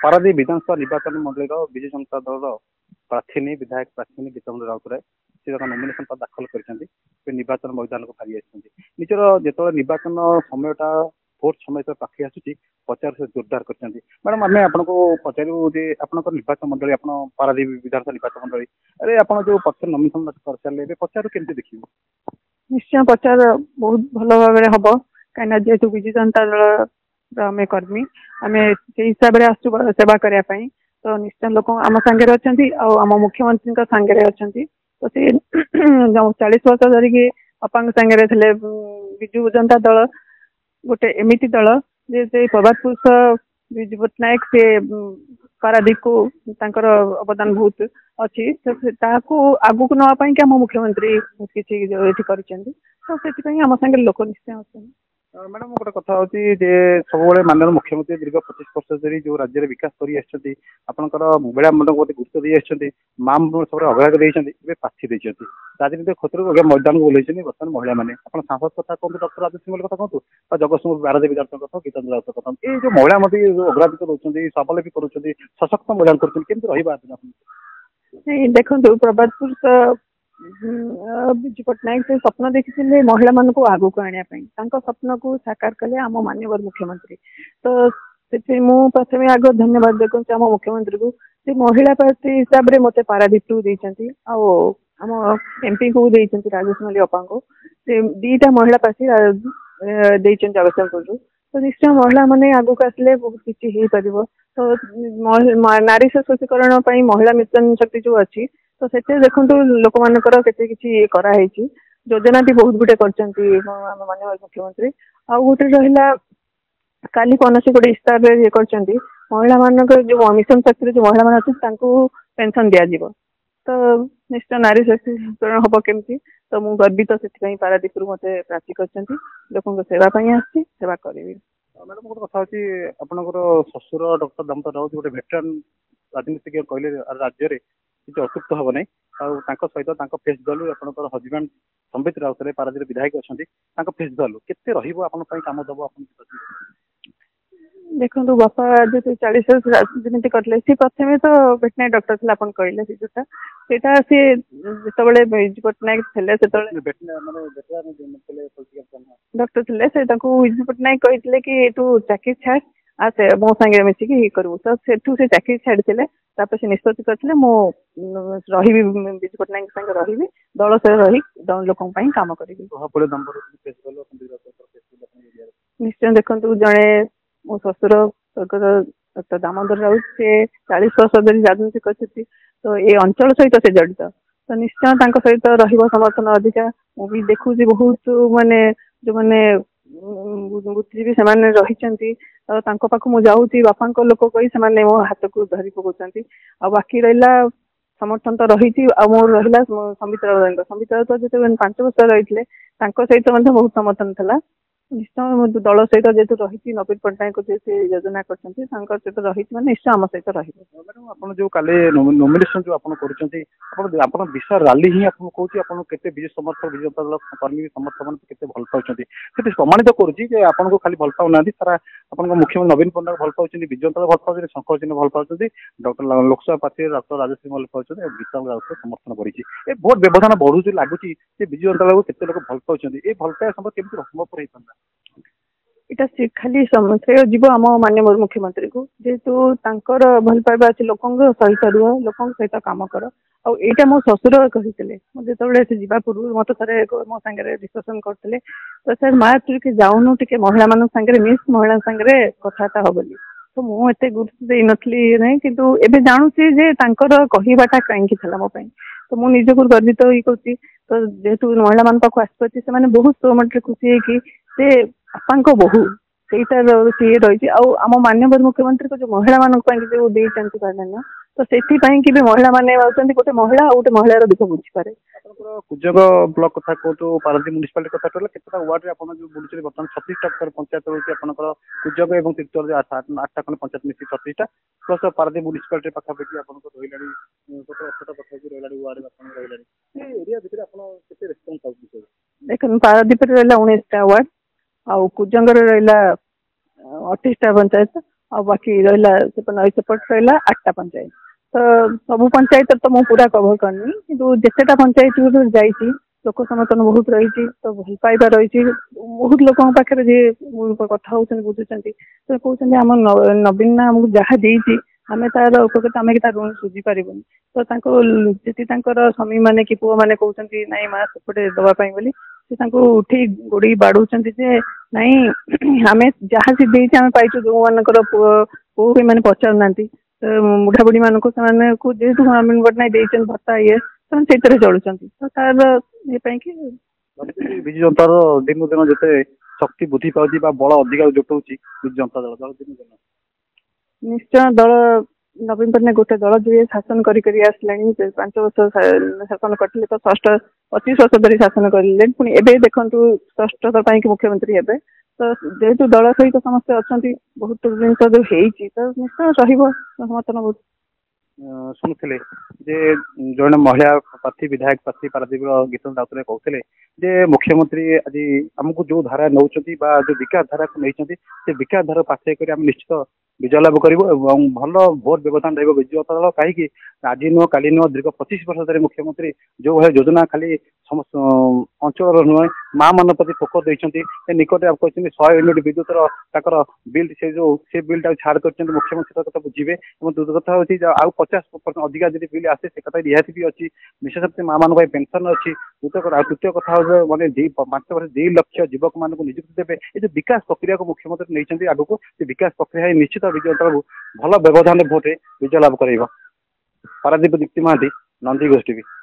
पारादीप विधानसभा निर्वाचन मंडल विजु जनता दल प्रार्थी विधायक प्रार्थी गीतांजलि राउतराय से नॉमिनेशन दाखल कर निर्वाचन मैदान को फेरी निजर जो निर्वाचन समयटा भोट समय पाखे आसूँ प्रचार से जोरदार कर मैडम आम आपको पचारू आप निर्वाचन मंडल आप पारादीप विधानसभा निर्वाचन मंडल अरे आप जो पचार नॉमिनेशन कर सारे पचारू केमती देखिए निश्चय प्रचार बहुत भल भाव हम कहीं जेहेतु विजु जनता दल आम कर्मी आम से हिसाब से आसु सेवा करने तो निश्चय लोक आम सांगे अच्छा आम मुख्यमंत्री सांगे अच्छा तो सी 40 वर्ष धरिकी बापा सांगे थे विजु जनता दल गोटे एमती दल जे प्रभात पुरुष विजु पट्टनायक से पारादीप को अवदान बहुत अच्छी तो आगू को नापी आम मुख्यमंत्री किसी तो से आम सांगे लोक निश्चय अच्छा मैडम गोटे कथा हूँ सब माननीय मुख्यमंत्री दीर्घ 25 वर्ष धरी जो राज्य में विकास कर महिला मान गुरुत्व दे माँ सब अवहेला प्रार्थी राजनीतिक क्षेत्र में मैदान को ओल्लैंगे बर्तमान महिला मैंने सांसद कथा कहूँ डॉक्टर राजश्री कथा कहूँ जगतसिंहपुर बारादेवी विधायक कथा गीतांजलि राउत कथा ये जो महिला मत अग्राधिक रोचे स्वावलम्बी कर सशक्त महिला कर देखो प्रभात पुरुष विजु पट्टनायक से स्वप्न देखी महिला मान को आगू को आने स्वप्न को साकार कले आम माननीय मुख्यमंत्री तो प्रथम आग धन्यवाद देखूँ आम मुख्यमंत्री को महिला प्रार्थी हिसाब से मत पारादीप देती आम एमपी को देती राजश्री अपा को दीटा महिला प्रार्थी जगतसिंहपुर तो निश्चय महिला माने आगू को आसिले बहुत किसी हो पार तो नारी सशक्तिकरण महिला मिशन शक्ति जो अच्छी तो से देखो लोक मानकर किसी कराई योजना भी बहुत गुटे कर माननीय मुख्यमंत्री आ गोटे रहा काली कौन गोटे इस्तार ये कर महिला मान जो मिशन शक्ति जो महिला मान अच्छे पेंशन दिज्व तो निश्चय नारी सशक्तिकरण हम केमती तो मुझे गर्वित से पारादीप मत प्रार्थी कर लोक सेवाई सेवा करी मैडम गोटे कथा हूँ आपंकर शशुर डॉक्टर दामोदर राउत गोटे वेटरान राजनीतिज्ञ कहले राज्य में किसी अतृप्त हम ना सहित फेस भैल्यू आपंकर हजबैंड संबित राउत पारादीप विधायक अच्छा फेस भैल्यू केते कम दब आप देखो बापा जो 40 वर्ष राजनीति करते सी प्रथम तो वेटनारी डॉक्टर थे आप कहले जोटा सी जो विजु पट्टनायक थे डॉक्टर थे विजु पट्टनायक कहते कि तू चाकरी छाड़ आसे मो सांगे मिसिकी करू तो सेठू से चाकरी छाड़ी से निष्पत्ति करते रही विजु पट्टनायक संगे रही दल से रही लोक काम करी निश्चय देखो जड़े मो ससुर डॉक्टर दामोदर राउत से 40 वर्ष धरी राजनीति कर तो ये अंचल सहित से जड़ित तो निश्चय सहित समर्थन अधिका मुझे देखुँ बहुत माने जो मैंने बुद्धिजीवी से रही पाख मुझे जाऊँगी बापा लोक कही से मो हाथ को धरी पकाउं आ बाकी रहा समर्थन तो रही मोर रहा संबित राउत जो 5 वर्ष रही सहित बहुत समर्थन था निश्चय दल सहित जेहतु रही नवीन पट्टनायक से योजना कर सहित रही निश्चय आम सहित रही मैडम आप जो कल नॉमिनेशन जो कर विशाल रैली ही कहूँ आपते विजु समर्थक विजु जनता दल कर्मी समर्थक मैंने भल पाँच प्रमाणित करूँ खाली भल पाऊना सारा आप मुख्यमंत्री नवीन पट्टनायक भल पाँच विजु जनता दल भल पाँच शंकर चिन्ह भल पाँच डॉक्टर लोकसभा प्रार्थी डॉक्टर राजश्री भल पाँच गीतांजलि राउत समर्थन बढ़ी बहुत व्यवधान बढ़ुची लगुच विजु जनता दल को लोग भल पाँच ये भल पाया संभव केमी संभव होता इटा खाली श्रेय जीव आम माननीय मुख्यमंत्री को जेहेतु भल पाइबा अच्छे लोक सहित रुह लोक सहित कम कर आईटा मो ससुर कहते जो जावा पूर्व मत थे मो सागर डिस्कसन करते तो सर माँ तू जाऊनु टे महिला मान सागर मिस महिला सागर कथबार्ता हो बोली तो मुझे गुरुत्व दे नी ना कि जानूची कहवाटा कहीं मो तो मुझे निज को गर्वित ही करुँच तो जेहेतु महिला मान पाक आसपाची से बहुत सोमटे खुशी है बापा बहु सहीटा सी रही आम माननीय मुख्यमंत्री को जो महिला मान जो देती प्राधान्य तो से भी महिला मैंने गोटे महिला गोटे महिलार दुख बुझीपे कुजंग ब्लॉक कथा कहूँ पारादीप म्युनिसिपालिटी कथा कहला केतना वार्ड रे आपण जो बुलुचे बर्तमान 36टा पंचायत रही आपंकर कुजंग और तिरचर 8टा खंड पंचायत मिसी 36टा प्लस पारादीप म्युनिसिपालिटी पाखापाखि आपंकर रही 17-18टा पाखापाखि रही वार्ड आप रही एरिया भितर आप केते रेस्पॉन्स पाउछ ଦେଖନ୍ତୁ ପାରାଦୀପରେ ରହିଲା 19ଟା ୱାର୍ଡ, ଆଉ କୁଜଙ୍ଗରେ ରହିଲା 28ଟା ପଞ୍ଚାୟତ, ଆଉ ବାକି ରହିଲା ନଈ ସେପଟ ରହିଲା 8ଟା ପଞ୍ଚାୟତ। ତ ସବୁ ପଞ୍ଚାୟତ ତ ମୁଁ ପୁରା କଭର କରିନି, କିନ୍ତୁ ଯେତେଟା ପଞ୍ଚାୟତ ଯାଇଛି ଲୋକ ସମର୍ଥନ ବହୁତ ରହିଛି, ତ ଭଲ ପାଇବା ରହିଛି ବହୁତ ଲୋକଙ୍କ ପାଖରେ। ଯିଏ କଥା ହଉଛନ୍ତି ବୁଝୁଛନ୍ତି, ତ କହୁଛନ୍ତି ଆମ ନବୀନ ଆମକୁ ଯାହା ଦେଇଛି ଆମେ ତାର ଉପକୃତ, ଆମେ କି ତା ଋଣ ସୁଝି ପାରିବୁନି। ତ ତାଙ୍କୁ ଯଦି ତାଙ୍କର ସ୍ୱାମୀ ମାନେ କି ପୁଅ ମାନେ କହୁଛନ୍ତି ନାଇଁ ମା ସେପଟେ ଦବା ପାଇଁ ବୋଲି, ସେ ତାଙ୍କୁ ଉଠେଇ ଗୋଡେଇ ବାଡଉଛନ୍ତି ଯେ ନାଇଁ ଆମେ ଯାହା ସେ ଦେଇଛି ଆମେ ପାଇଛୁ। ଯୋଉମାନଙ୍କର ପୁଅ ପୁଅ ଏମାନେ ପଚାରୁନାହାନ୍ତି, ବୁଢାବୁଢୀ ମାନଙ୍କୁ ସେମାନଙ୍କୁ ଯେହେତୁ ନବୀନ ପଟ୍ଟନାୟକ ଦେଇଛନ୍ତି ଭତ୍ତା ସେମାନେ ସେଇଥିରେ ଚଳୁଛନ୍ତି। ତ ତାର ଇଏ ପାଇଁ କି ବିଜୁ ଜନତାର ଦିନକୁ ଦିନ ଯେତେ ଶକ୍ତି ବୃଦ୍ଧି ପାଉଛି ବା ବଳ ଅଧିକା ଜୁଟଉଛି ବିଜୁ ଜନତା ଦଳ ଦିନକୁ ଦିନ ନିଶ୍ଚୟ ଦଳ ନବୀନ ପଟ୍ଟନାୟକ ଗୋଟେ ଦଳ ଯିଏ ଶାସନ କରି ଆସିଲାଣି, 5 ବର୍ଷ ଶାସନ କରିଥିଲେ, ତ 25 ବର୍ଷ ଧରି ଶାସନ କରିଲେ, ପୁଣି ଏବେ ଦେଖନ୍ତୁ 6ଥ ପାଇଁ ମୁଖ୍ୟମନ୍ତ୍ରୀ ହେବେ। ତ ଯେହେତୁ ଦଳ ସହିତ ସମସ୍ତେ ଅଛନ୍ତି, ବହୁତ ଜିନିଷ ଯୋଉ ହେଇଛି ତ ନିଶ୍ଚୟ ରହିବ ସମର୍ଥନ। ବହୁତ ଶୁଣୁଥିଲେ ଯେ ଜଣେ ମହିଳା ପ୍ରାର୍ଥୀ ବିଧାୟକ ପ୍ରାର୍ଥୀ ପାରାଦୀପର ଗୀତ ରାଉତରାୟ କହୁଥିଲେ ଯେ ମୁଖ୍ୟମନ୍ତ୍ରୀ ଆଜି ଆମକୁ ଯୋଉ ଧାରା ନେଉଛନ୍ତି ବା ଯୋଉ ବିକାଶ ଧାରାକୁ ନେଇଛନ୍ତି, ସେ ବିକାଶ ଧାରା ପାଥେୟ କରି ଆମେ ନିଶ୍ଚିତ ବିଜୟ ଲାଭ କରିବୁ ଏବଂ ଭଲ ଭୋଟ ବ୍ୟବଧାନ ରହିବ ବିଜୁ ଜନତା ଦଳ। କାହିଁକି ଆଜି ନୁହଁ କାଲି ନୁହଁ ଦୀର୍ଘ 25 ବର୍ଷ ଧରି ମୁଖ୍ୟମନ୍ତ୍ରୀ ଯୋଉ ଭଳି ଯୋଜନା ଖାଲି ସମସ୍ତ ଅଞ୍ଚଳର ନୁହେଁ ମା ମାନଙ୍କ ପ୍ରତି ଫୋକସ ଦେଇଛନ୍ତି। ସେ ନିକଟରେ କହିଛନ୍ତି 100 ୟୁନିଟ୍ ବିଦ୍ୟୁତର ତାଙ୍କର ବିଲ୍ ସେ ବିଲ୍ ଟାକୁ ଛାଡ଼ କରିଛନ୍ତି, ମୁଖ୍ୟମନ୍ତ୍ରୀ କଥା ବୁଝିବେ। ଏବଂ ଦ୍ୱିତୀୟ କଥା ହଉଛି ଆଉ 50% ଅଧିକା ଯଦି ବିଲ୍ ଆସେ ସେ କଥା ରିହାତି ବି ଅଛି, ବିଶେଷ ମା ମାନଙ୍କ ପାଇଁ ପେନସନ ଅଛି। ତୃତୀୟ କଥା ହଉଛି ମାନେ 5 ବର୍ଷ 2 ଲକ୍ଷ ଯୁବକ ମାନଙ୍କୁ ନିଯୁକ୍ତି ଦେବେ। ଏ ଯୋଉ ବିକାଶ ପ୍ରକ୍ରିୟାକୁ ମୁଖ୍ୟମନ୍ତ୍ରୀ ନେଇଛନ୍ତି ଆଗକୁ, ସେ ବିକାଶ ପ୍ରକ୍ରିୟା ନିଶ୍ଚିତ ବିଜୁ ଜନତାକୁ ଭଲ ବ୍ୟବଧାନ ଭୋଟରେ ବିଜୟ ଲାଭ କରାଇବ। ପାରାଦୀପ ଦୀପ୍ତି ମହାନ୍ତି, ନନ୍ଦିଘୋଷ ଟିଭି।